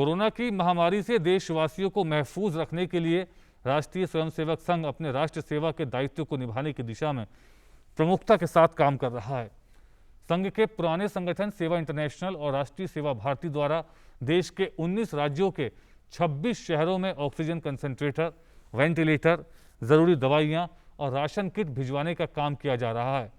Corona की महामारी से देशवासियों को महफूज रखने के लिए राष्ट्रीय स्वयंसेवक संघ अपने राष्ट्र सेवा के दायित्व को निभाने की दिशा में प्रमुखता के साथ काम कर रहा है। संघ के पुराने संगठन सेवा इंटरनेशनल और राष्ट्रीय सेवा भारती द्वारा देश के 19 राज्यों के 26 शहरों में ऑक्सीजन कंसंट्रेटर, वेंटिलेटर, जरूरी दवाइयां और राशन किट भिजवाने का काम किया जा रहा है।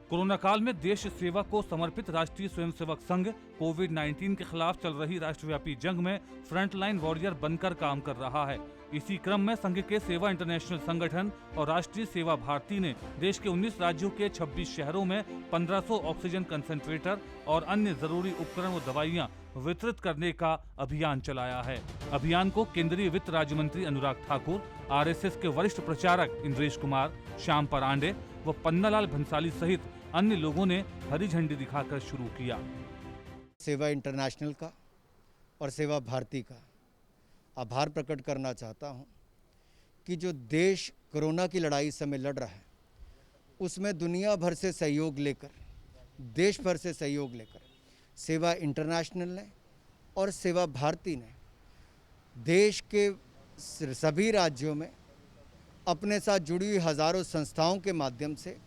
कोरोना काल में देश सेवा को समर्पित राष्ट्रीय स्वयंसेवक संघ कोविड-19 के खिलाफ चल रही राष्ट्रव्यापी जंग में फ्रंटलाइन वॉरियर बनकर काम कर रहा है। इसी क्रम में संघ के सेवा इंटरनेशनल संगठन और राष्ट्रीय सेवा भारती ने देश के 19 राज्यों के 26 शहरों में 1500 ऑक्सीजन कंसंट्रेटर और अन्य जरूरी उपकरण व दवाइयां वितरित करने का अभियान चलाया है। अभियान को केंद्रीय वित्त राज्य मंत्री अनुराग ठाकुर, आरएसएस के वरिष्ठ प्रचारक इंद्रेश कुमार, श्याम परांडे व पन्नालाल भंसाली सहित अन्य लोगों ने हरी झंडी दिखाकर शुरू किया। सेवा इंटरनेशनल का और सेवा भारती का आभार प्रकट करना चाहता हूं कि जो देश कोरोना की लड़ाई इस समय लड़ रहा है उसमें दुनिया भर से सहयोग लेकर, देश भर से सहयोग लेकर सेवा इंटरनेशनल ने और सेवा भारती ने देश के सभी राज्यों में अपने साथ जुड़ी हुई हज़ारों संस्थाओं के माध्यम से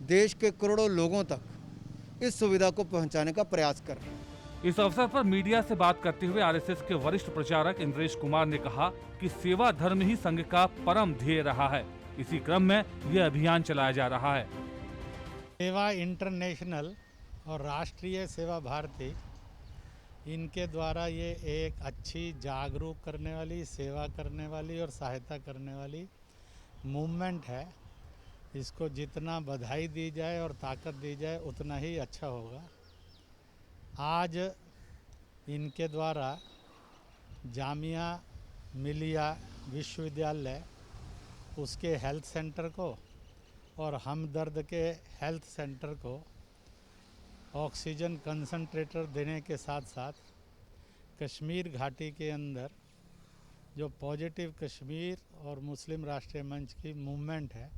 देश के करोड़ों लोगों तक इस सुविधा को पहुंचाने का प्रयास कर रहे हैं। इस अवसर पर मीडिया से बात करते हुए आरएसएस के वरिष्ठ प्रचारक इंद्रेश कुमार ने कहा कि सेवा धर्म ही संघ का परम ध्येय रहा है। इसी क्रम में यह अभियान चलाया जा रहा है। सेवा इंटरनेशनल और राष्ट्रीय सेवा भारती, इनके द्वारा ये एक अच्छी जागरूक करने वाली, सेवा करने वाली और सहायता करने वाली मूवमेंट है। इसको जितना बधाई दी जाए और ताकत दी जाए उतना ही अच्छा होगा। आज इनके द्वारा जामिया मिलिया विश्वविद्यालय, उसके हेल्थ सेंटर को और हमदर्द के हेल्थ सेंटर को ऑक्सीजन कंसंट्रेटर देने के साथ साथ कश्मीर घाटी के अंदर जो पॉजिटिव कश्मीर और मुस्लिम राष्ट्रीय मंच की मूवमेंट है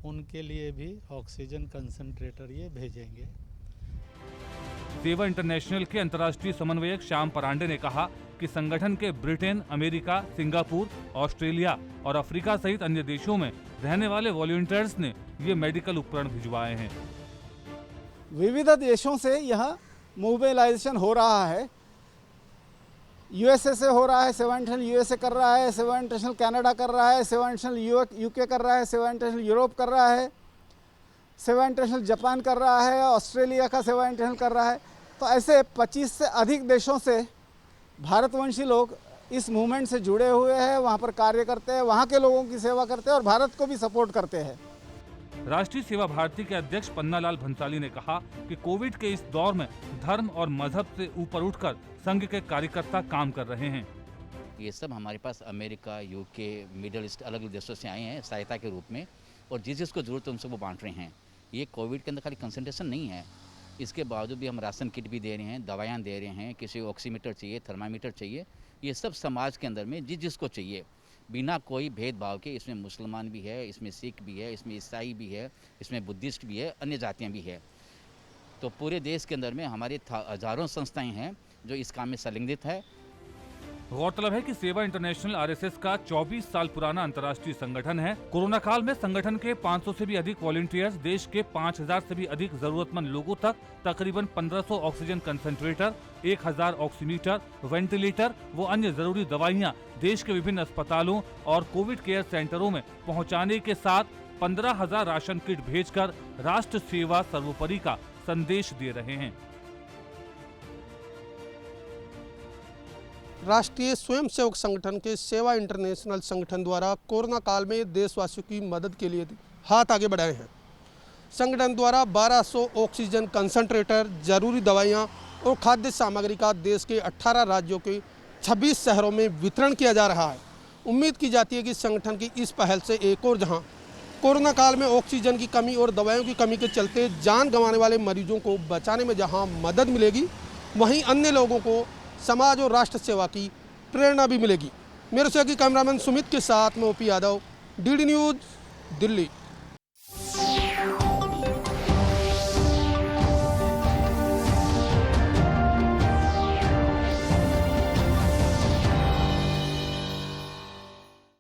उनके लिए भी ऑक्सीजन कंसंट्रेटर ये भेजेंगे। सेवा इंटरनेशनल के अंतर्राष्ट्रीय समन्वयक श्याम परांडे ने कहा कि संगठन के ब्रिटेन, अमेरिका, सिंगापुर, ऑस्ट्रेलिया और अफ्रीका सहित अन्य देशों में रहने वाले वॉलंटियर्स ने ये मेडिकल उपकरण भिजवाए हैं। विविध देशों से यह मोबिलाइजेशन हो रहा है। यूएसए से हो रहा है, सेवा इंटरनेशनल यूएसए कर रहा है, सेवा इंटरनेशनल कनाडा कर रहा है, सेवा इंटरनेशनल यूके कर रहा है, सेवा इंटरनेशनल यूरोप कर रहा है, सेवा इंटरनेशनल जापान कर रहा है, ऑस्ट्रेलिया का सेवा इंटरनेशनल कर रहा है। तो ऐसे 25 से अधिक देशों से भारतवंशी लोग इस मूवमेंट से जुड़े हुए हैं, वहाँ पर कार्य करते हैं, वहाँ के लोगों की सेवा करते हैं और भारत को भी सपोर्ट करते हैं। राष्ट्रीय सेवा भारती के अध्यक्ष पन्नालाल भंसाली ने कहा कि कोविड के इस दौर में धर्म और मजहब से ऊपर उठकर संघ के कार्यकर्ता काम कर रहे हैं। ये सब हमारे पास अमेरिका, यूके, मिडिल ईस्ट अलग अलग देशों से आए हैं सहायता के रूप में, और जिस जिसको जरूरत है उन सबको बांट रहे हैं। ये कोविड के अंदर खाली कंसंट्रेशन नहीं है, इसके बावजूद भी हम राशन किट भी दे रहे हैं, दवाइयाँ दे रहे हैं, किसी को ऑक्सीमीटर चाहिए, थर्मामीटर चाहिए। ये सब समाज के अंदर में जिस जिसको चाहिए बिना कोई भेदभाव के। इसमें मुसलमान भी है, इसमें सिख भी है, इसमें ईसाई भी है, इसमें बुद्धिस्ट भी है, अन्य जातियाँ भी है। तो पूरे देश के अंदर में हमारे हजारों संस्थाएं हैं जो इस काम में संलग्नित है। गौरतलब है कि सेवा इंटरनेशनल आरएसएस का 24 साल पुराना अंतर्राष्ट्रीय संगठन है। कोरोना काल में संगठन के 500 से भी अधिक वॉलंटियर्स देश के 5000 से भी अधिक जरूरतमंद लोगों तक तकरीबन 1500 ऑक्सीजन कंसंट्रेटर, 1000 ऑक्सीमीटर, वेंटिलेटर वो अन्य जरूरी दवाइयां देश के विभिन्न अस्पतालों और कोविड केयर सेंटरों में पहुंचाने के साथ 15,000 राशन किट भेजकर राष्ट्र सेवा सर्वोपरि का संदेश दे रहे हैं। राष्ट्रीय स्वयंसेवक संगठन के सेवा इंटरनेशनल संगठन द्वारा कोरोना काल में देशवासियों की मदद के लिए हाथ आगे बढ़ाए हैं। संगठन द्वारा 1200 ऑक्सीजन कंसंट्रेटर, जरूरी दवाइयां और खाद्य सामग्री का देश के 18 राज्यों के 26 शहरों में वितरण किया जा रहा है। उम्मीद की जाती है कि संगठन की इस पहल से एक और जहां कोरोना काल में ऑक्सीजन की कमी और दवाइयों की कमी के चलते जान गंवाने वाले मरीजों को बचाने में जहां मदद मिलेगी, वहीं अन्य लोगों को समाज और राष्ट्र सेवा की प्रेरणा भी मिलेगी। मेरे सहयोगी कैमरामैन सुमित के साथ मैं OP Yadav, DD news, Delhi.